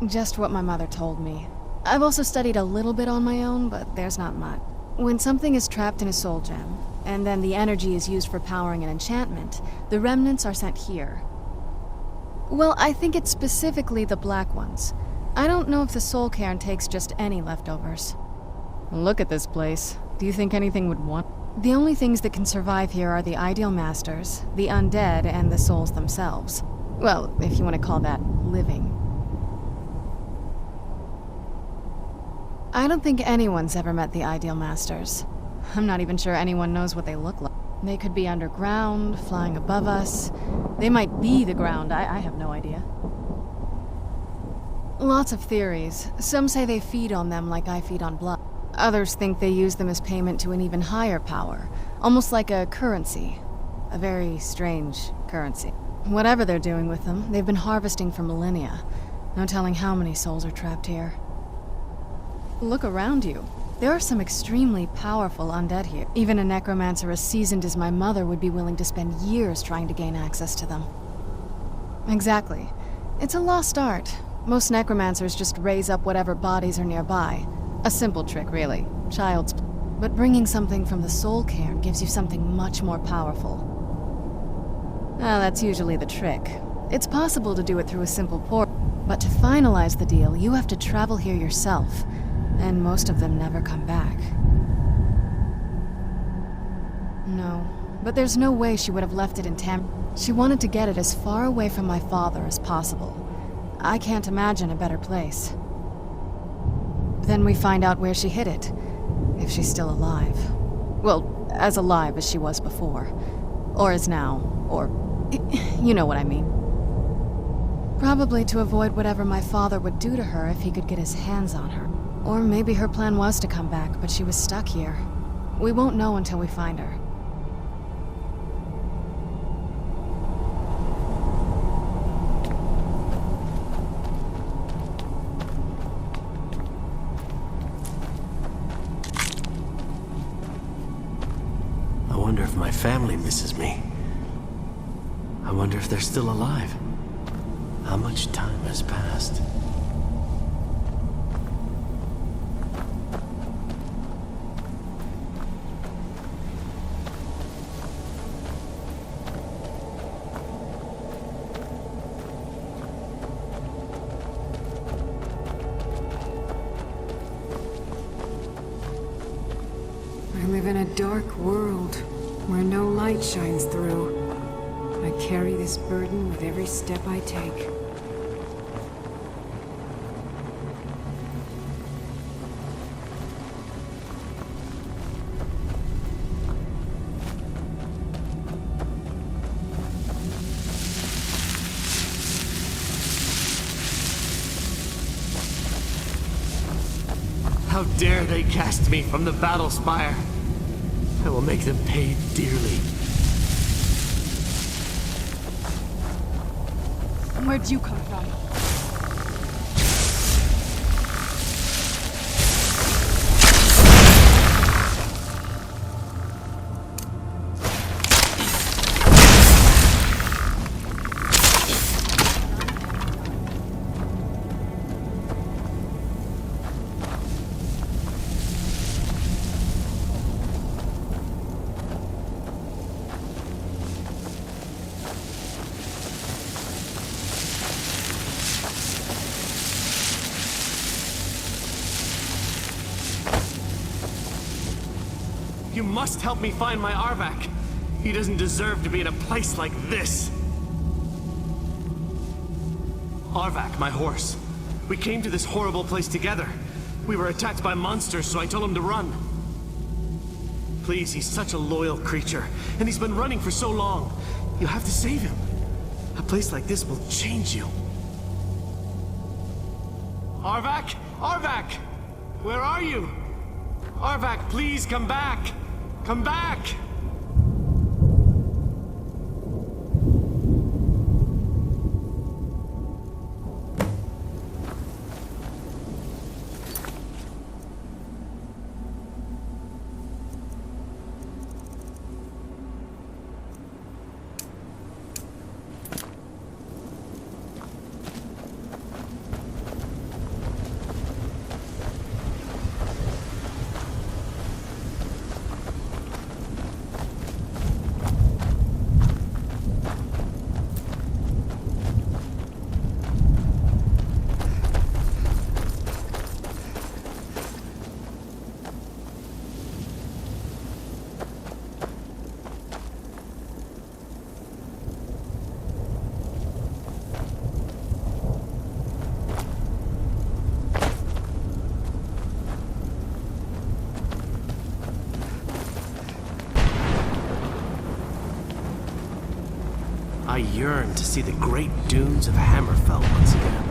Just what my mother told me. I've also studied a little bit on my own, but there's not much. When something is trapped in a soul gem, and then the energy is used for powering an enchantment, the remnants are sent here. Well, I think it's specifically the black ones. I don't know if the soul cairn takes just any leftovers. Look at this place. Do you think anything would want? The only things that can survive here are the ideal masters, the undead, and the souls themselves. Well, if you want to call that living. I don't think anyone's ever met the ideal masters. I'm not even sure anyone knows what they look like. They could be underground, flying above us. They might be the ground, I have no idea. Lots of theories. Some say they feed on them like I feed on blood. Others think they use them as payment to an even higher power, almost like a currency. A very strange currency. Whatever they're doing with them, they've been harvesting for millennia. No telling how many souls are trapped here. Look around you. There are some extremely powerful undead here. Even a necromancer as seasoned as my mother would be willing to spend years trying to gain access to them. Exactly. It's a lost art. Most necromancers just raise up whatever bodies are nearby. A simple trick, really. Child's play. But bringing something from the soul cairn gives you something much more powerful. That's usually the trick. It's possible to do it through a simple portal, but to finalize the deal, you have to travel here yourself. And most of them never come back. No, but there's no way she would have left it in She wanted to get it as far away from my father as possible. I can't imagine a better place. Then we find out where she hid it, if she's still alive. Well, as alive as she was before. Or is now, or... you know what I mean. Probably to avoid whatever my father would do to her if he could get his hands on her. Or maybe her plan was to come back, but she was stuck here. We won't know until we find her. I wonder if my family misses me. I wonder if they're still alive. How much time has passed? I live in a dark world where no light shines through. I carry this burden with every step I take. How dare they cast me from the battle spire? I will make them pay dearly. Where'd you come from? You must help me find my Arvak. He doesn't deserve to be in a place like this. Arvak, my horse. We came to this horrible place together. We were attacked by monsters, so I told him to run. Please, he's such a loyal creature, and he's been running for so long. You have to save him. A place like this will change you. Arvak? Arvak! Where are you? Arvak, please come back! Come back! yearn to see the great dunes of Hammerfell once again.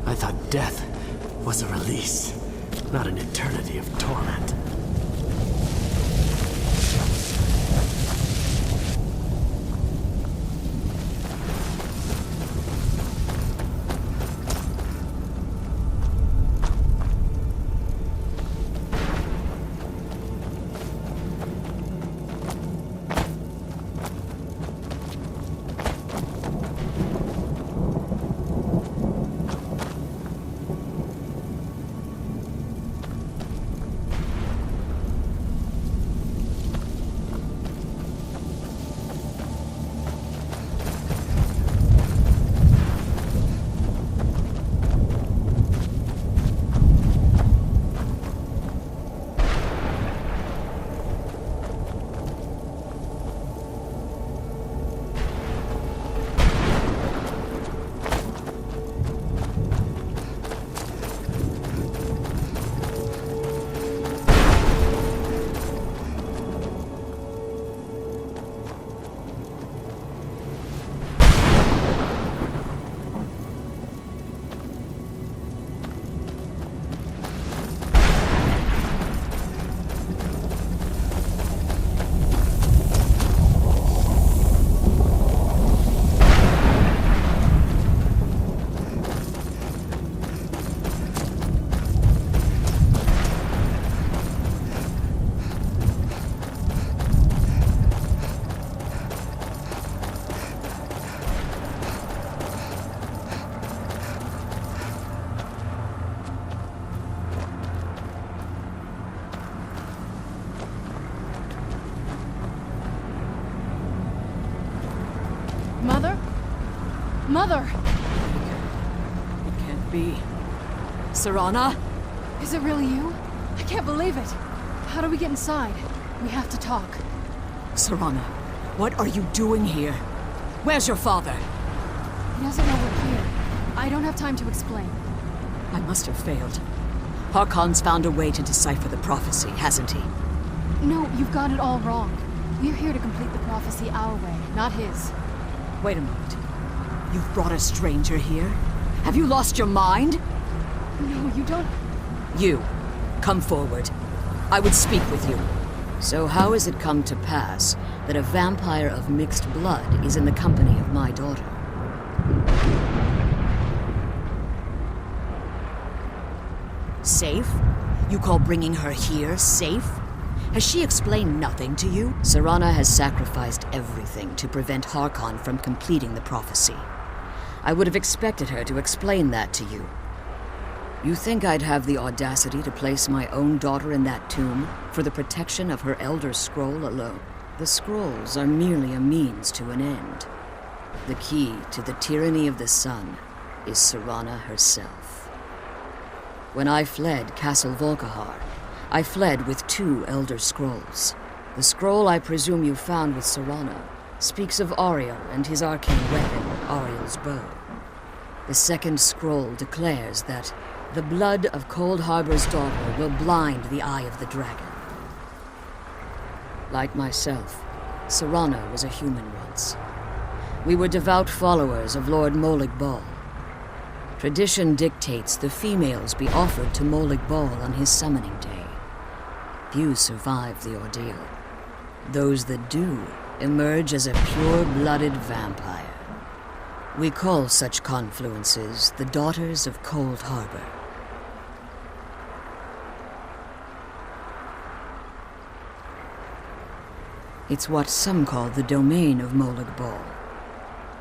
I thought death was a release, not an eternity of torment. Mother? Mother! It can't be. Serana? Is it really you? I can't believe it. How do we get inside? We have to talk. Serana, what are you doing here? Where's your father? He doesn't know we're here. I don't have time to explain. I must have failed. Harkon's found a way to decipher the prophecy, hasn't he? No, you've got it all wrong. We're here to complete the prophecy our way, not his. Wait a moment. You've brought a stranger here? Have you lost your mind? No, you don't... You, come forward. I would speak with you. So how has it come to pass that a vampire of mixed blood is in the company of my daughter? Safe? You call bringing her here safe? Has she explained nothing to you? Serana has sacrificed everything to prevent Harkon from completing the prophecy. I would have expected her to explain that to you. You think I'd have the audacity to place my own daughter in that tomb for the protection of her Elder Scroll alone? The scrolls are merely a means to an end. The key to the tyranny of the sun is Serana herself. When I fled Castle Volkihar, I fled with 2 Elder Scrolls. The scroll I presume you found with Serana speaks of Ariel and his arcane weapon, Ariel's bow. The second scroll declares that the blood of Cold Harbor's daughter will blind the eye of the dragon. Like myself, Serana was a human once. We were devout followers of Lord Molig Bal. Tradition dictates the females be offered to Molig Bal on his summoning day. Few survive the ordeal. Those that do emerge as a pure-blooded vampire. We call such confluences the Daughters of Cold Harbor. It's what some call the domain of Molig Bal,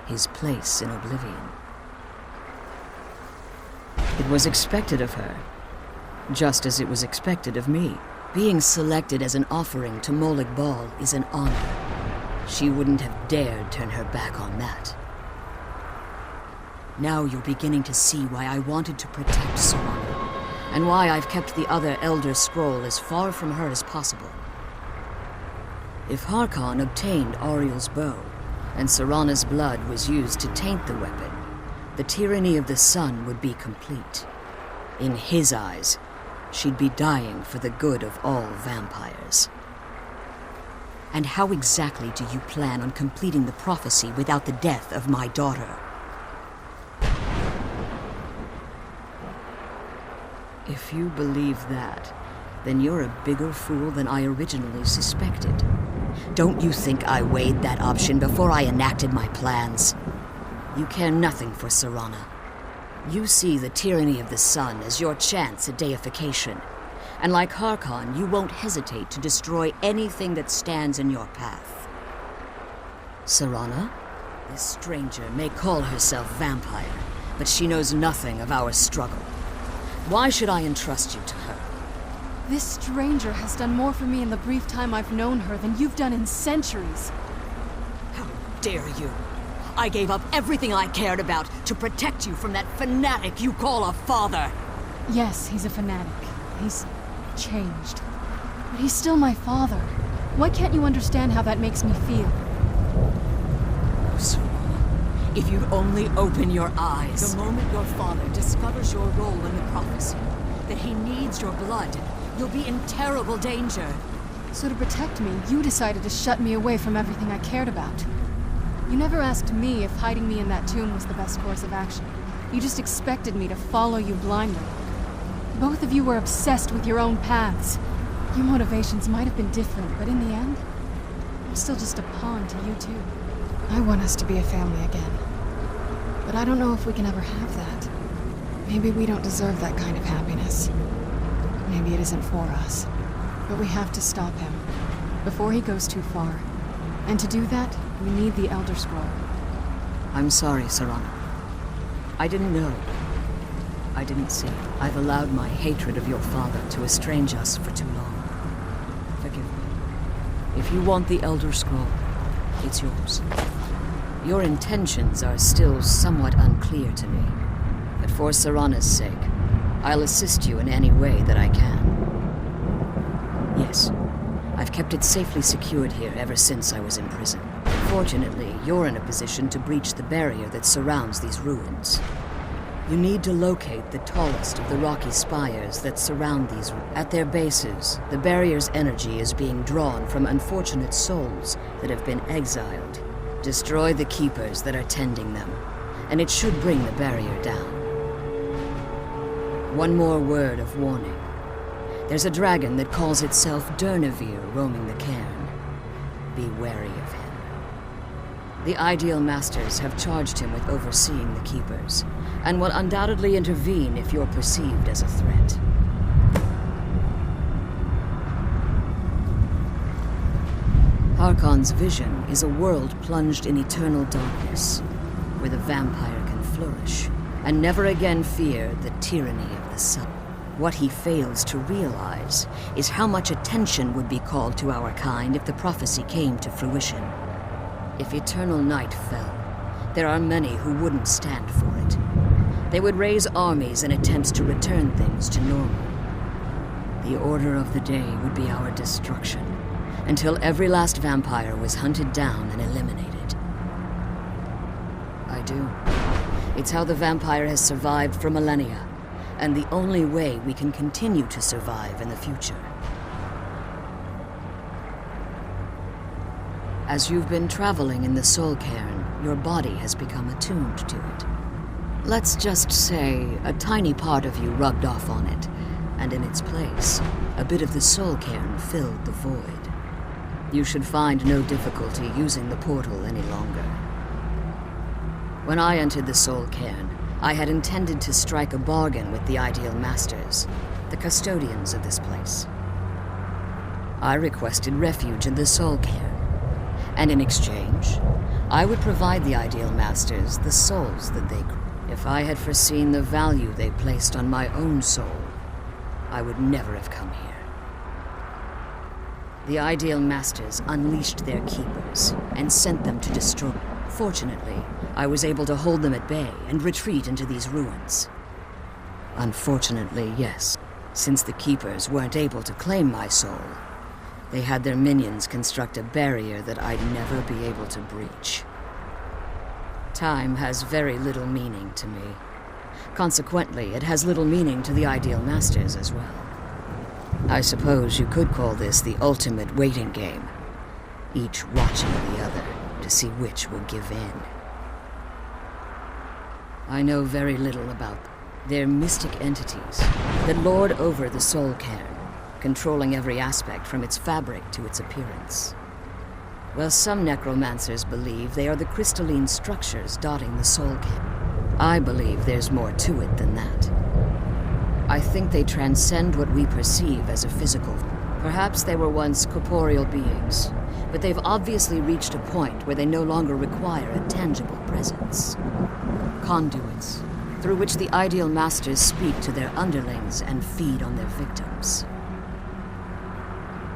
his place in oblivion. It was expected of her, just as it was expected of me. Being selected as an offering to Molig Bal is an honor. She wouldn't have dared turn her back on that. Now you're beginning to see why I wanted to protect Serana, and why I've kept the other Elder Scroll as far from her as possible. If Harkon obtained Ariel's bow, and Serana's blood was used to taint the weapon, the tyranny of the sun would be complete. In his eyes, she'd be dying for the good of all vampires. And how exactly do you plan on completing the prophecy without the death of my daughter? If you believe that, then you're a bigger fool than I originally suspected. Don't you think I weighed that option before I enacted my plans? You care nothing for Serana. You see the tyranny of the sun as your chance at deification. And like Harkon, you won't hesitate to destroy anything that stands in your path. Serana? This stranger may call herself vampire, but she knows nothing of our struggle. Why should I entrust you to her? This stranger has done more for me in the brief time I've known her than you've done in centuries. How dare you! I gave up everything I cared about to protect you from that fanatic you call a father! Yes, he's a fanatic. He's changed. But he's still my father. Why can't you understand how that makes me feel? Serana, if you'd only open your eyes. The moment your father discovers your role in the prophecy, that he needs your blood, you'll be in terrible danger. So to protect me, you decided to shut me away from everything I cared about. You never asked me if hiding me in that tomb was the best course of action. You just expected me to follow you blindly. Both of you were obsessed with your own paths. Your motivations might have been different, but in the end, I'm still just a pawn to you two. I want us to be a family again. But I don't know if we can ever have that. Maybe we don't deserve that kind of happiness. Maybe it isn't for us. But we have to stop him, before he goes too far. And to do that, we need the Elder Scroll. I'm sorry, Serana. I didn't know. I didn't see. I've allowed my hatred of your father to estrange us for too long. Forgive me. If you want the Elder Scroll, it's yours. Your intentions are still somewhat unclear to me, but for Serana's sake, I'll assist you in any way that I can. Yes, I've kept it safely secured here ever since I was in prison. Fortunately, you're in a position to breach the barrier that surrounds these ruins. You need to locate the tallest of the rocky spires that surround these ruins. At their bases, the barrier's energy is being drawn from unfortunate souls that have been exiled. Destroy the keepers that are tending them, and it should bring the barrier down. One more word of warning. There's a dragon that calls itself Durnevere roaming the cairn. Be wary of him. The Ideal Masters have charged him with overseeing the Keepers, and will undoubtedly intervene if you're perceived as a threat. Harkon's vision is a world plunged in eternal darkness, where the vampire can flourish, and never again fear the tyranny of the sun. What he fails to realize is how much attention would be called to our kind if the prophecy came to fruition. If eternal night fell, there are many who wouldn't stand for it. They would raise armies in attempts to return things to normal. The order of the day would be our destruction, until every last vampire was hunted down and eliminated. I do. It's how the vampire has survived for millennia, and the only way we can continue to survive in the future. As you've been traveling in the Soul Cairn, your body has become attuned to it. Let's just say a tiny part of you rubbed off on it, and in its place, a bit of the Soul Cairn filled the void. You should find no difficulty using the portal any longer. When I entered the Soul Cairn, I had intended to strike a bargain with the Ideal Masters, the custodians of this place. I requested refuge in the Soul Cairn, and in exchange, I would provide the Ideal Masters the souls that they... If I had foreseen the value they placed on my own soul, I would never have come here. The Ideal Masters unleashed their keepers and sent them to destroy. Fortunately, I was able to hold them at bay and retreat into these ruins. Unfortunately, yes, since the Keepers weren't able to claim my soul, they had their minions construct a barrier that I'd never be able to breach. Time has very little meaning to me. Consequently, it has little meaning to the Ideal Masters as well. I suppose you could call this the ultimate waiting game, each watching the other to see which will give in. I know very little about them. They're mystic entities that lord over the soul cairn, controlling every aspect from its fabric to its appearance. While some necromancers believe they are the crystalline structures dotting the soul cairn, I believe there's more to it than that. I think they transcend what we perceive as a physical. Perhaps they were once corporeal beings, but they've obviously reached a point where they no longer require a tangible presence. Conduits, through which the Ideal Masters speak to their underlings and feed on their victims.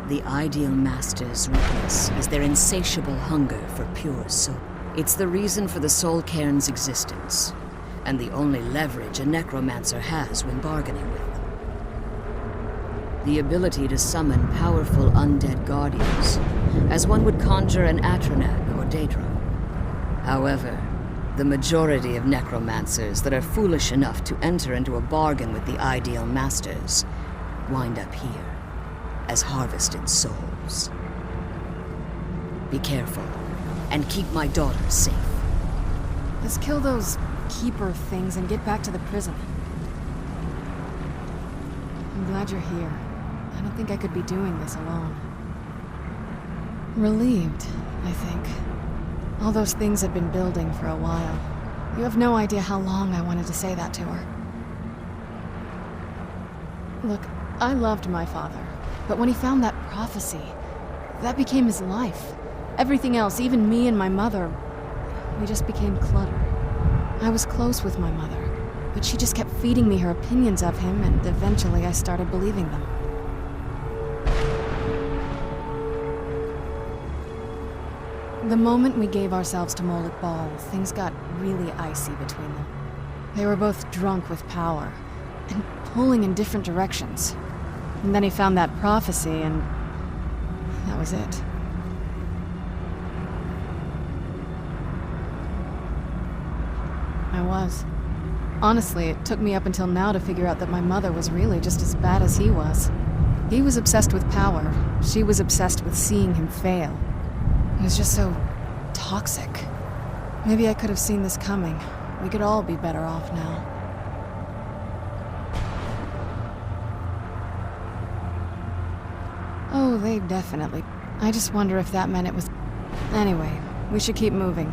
The Ideal Masters' weakness is their insatiable hunger for pure soul. It's the reason for the soul cairn's existence, and the only leverage a necromancer has when bargaining with them. The ability to summon powerful undead guardians, as one would conjure an Atronak or Daedra. However, the majority of necromancers that are foolish enough to enter into a bargain with the Ideal Masters wind up here as harvested souls. Be careful, and keep my daughter safe. Let's kill those Keeper things and get back to the prison. I'm glad you're here. I don't think I could be doing this alone. Relieved, I think. All those things had been building for a while. You have no idea how long I wanted to say that to her. Look, I loved my father, but when he found that prophecy, that became his life. Everything else, even me and my mother, we just became clutter. I was close with my mother, but she just kept feeding me her opinions of him, and eventually I started believing them. The moment we gave ourselves to Moloch Ball, things got really icy between them. They were both drunk with power, and pulling in different directions. And then he found that prophecy, and that was it. I was. Honestly, it took me up until now to figure out that my mother was really just as bad as he was. He was obsessed with power. She was obsessed with seeing him fail. It was just so toxic. Maybe I could have seen this coming. We could all be better off now. Oh, they definitely. I just wonder if that meant it was... Anyway, we should keep moving.